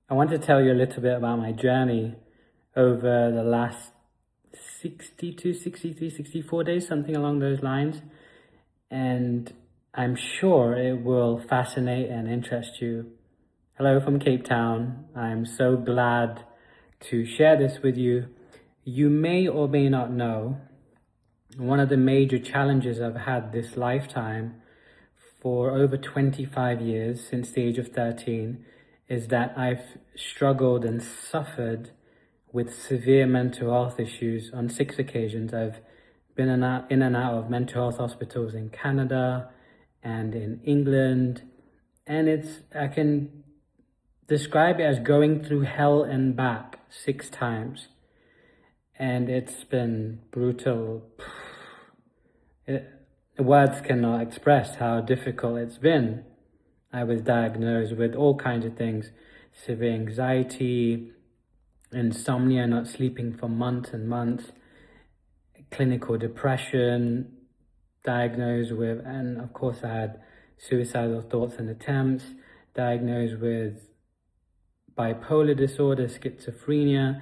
I want to tell you a little bit about my journey over the last 62, 63, 64 days, something along those lines. And I'm sure it will fascinate and interest you. Hello from Cape Town. I'm so glad to share this with you. You may or may not know, one of the major challenges I've had this lifetime for over 25 years, since the age of 13, is that I've struggled and suffered with severe mental health issues on 6 occasions. I've been in and out of mental health hospitals in Canada and in England, and I can describe it as going through hell and back 6 times. And it's been brutal. Words cannot express how difficult it's been. I was diagnosed with all kinds of things: severe anxiety, insomnia, not sleeping for months and months, clinical depression, diagnosed with, and of course I had suicidal thoughts and attempts, diagnosed with bipolar disorder, schizophrenia.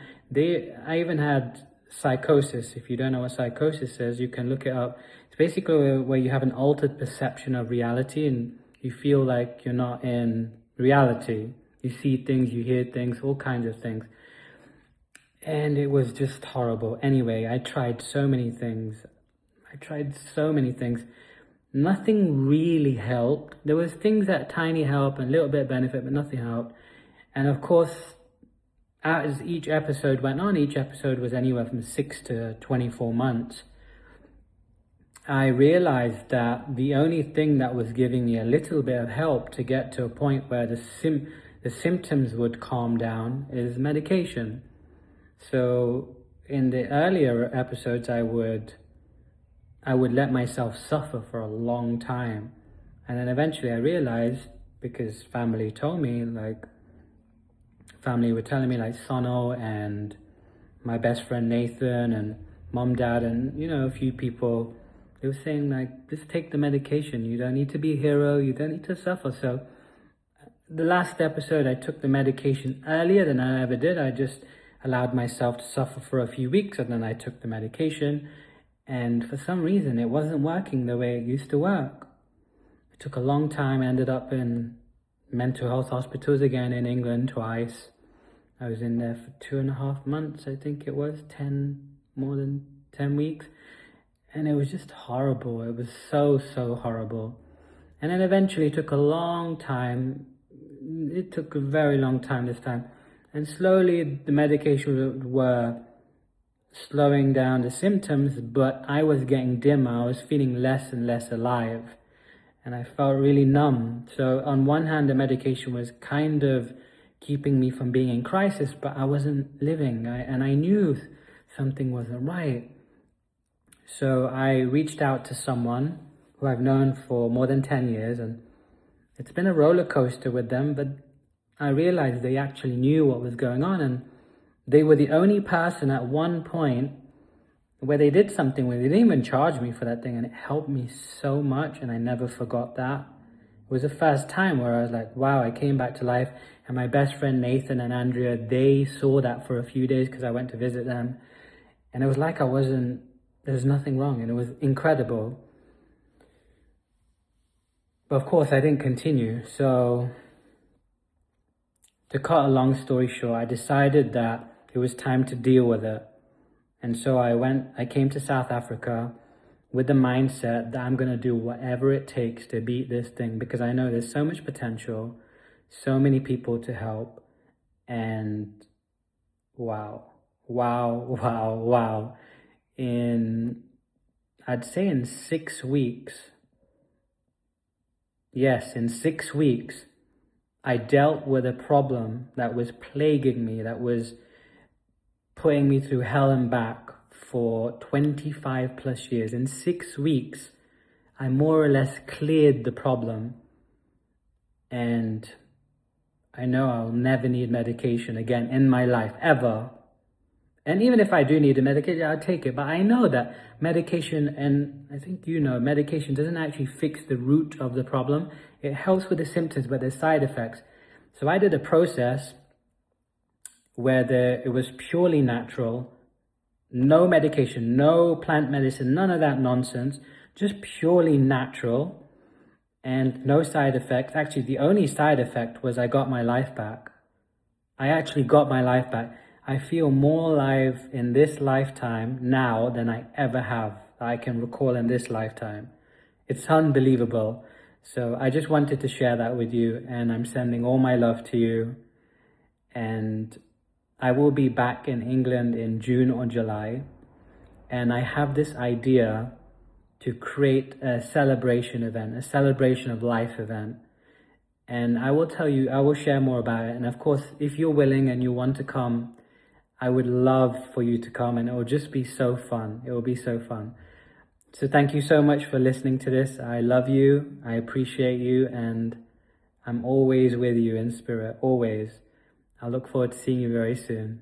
I even had psychosis. If you don't know what psychosis is, you can look it up. It's basically where you have an altered perception of reality and you feel like you're not in reality. You see things, you hear things, all kinds of things. And it was just horrible. Anyway, I tried so many things. Nothing really helped. There was things that tiny help and a little bit of benefit, but nothing helped. And of course, as each episode went on, each episode was anywhere from 6 to 24 months, I realized that the only thing that was giving me a little bit of help to get to a point where the symptoms would calm down is medication. So in the earlier episodes, I would let myself suffer for a long time. And then eventually I realized, because family told me, family were telling me, like Sono and my best friend Nathan and mom, dad, and a few people, they were saying like, just take the medication. You don't need to be a hero. You don't need to suffer. So the last episode, I took the medication earlier than I ever did. I just allowed myself to suffer for a few weeks, and then I took the medication. And for some reason, it wasn't working the way it used to work. It took a long time. I ended up in mental health hospitals again in England twice. I was in there for 2.5 months, I think it was, more than 10 weeks. And it was just horrible. It was so, so horrible. And then eventually it took a long time. It took a very long time this time. And slowly the medications were slowing down the symptoms, but I was getting dimmer. I was feeling less and less alive. And I felt really numb. So on one hand, the medication was kind of keeping me from being in crisis, but I wasn't living. And I knew something wasn't right. So I reached out to someone who I've known for more than 10 years, and it's been a roller coaster with them, but I realized they actually knew what was going on, and they were the only person at one point where they did something where they didn't even charge me for that thing, and it helped me so much, and I never forgot that. It was the first time where I was like, wow, I came back to life. And my best friend Nathan and Andrea, they saw that for a few days because I went to visit them. And it was like there was nothing wrong, and it was incredible. But of course I didn't continue. So to cut a long story short, I decided that it was time to deal with it. And so I came to South Africa with the mindset that I'm going to do whatever it takes to beat this thing, because I know there's so much potential, so many people to help, and wow. I'd say in 6 weeks, yes, in 6 weeks, I dealt with a problem that was plaguing me, that was putting me through hell and back for 25 plus years. In 6 weeks, I more or less cleared the problem, and I know I'll never need medication again in my life, ever. And even if I do need a medication, I'll take it. But I know that medication, and I think medication doesn't actually fix the root of the problem. It helps with the symptoms, but there's side effects. So I did a process where it was purely natural, no medication, no plant medicine, none of that nonsense, just purely natural and no side effects. Actually, the only side effect was I got my life back. I actually got my life back. I feel more alive in this lifetime now than I ever have, I can recall in this lifetime. It's unbelievable. So I just wanted to share that with you, and I'm sending all my love to you. And I will be back in England in June or July. And I have this idea to create a celebration event, a celebration of life event. And I will tell you, I will share more about it. And of course, if you're willing and you want to come, I would love for you to come, and it will just be so fun. It will be so fun. So thank you so much for listening to this. I love you. I appreciate you. And I'm always with you in spirit, always. I look forward to seeing you very soon.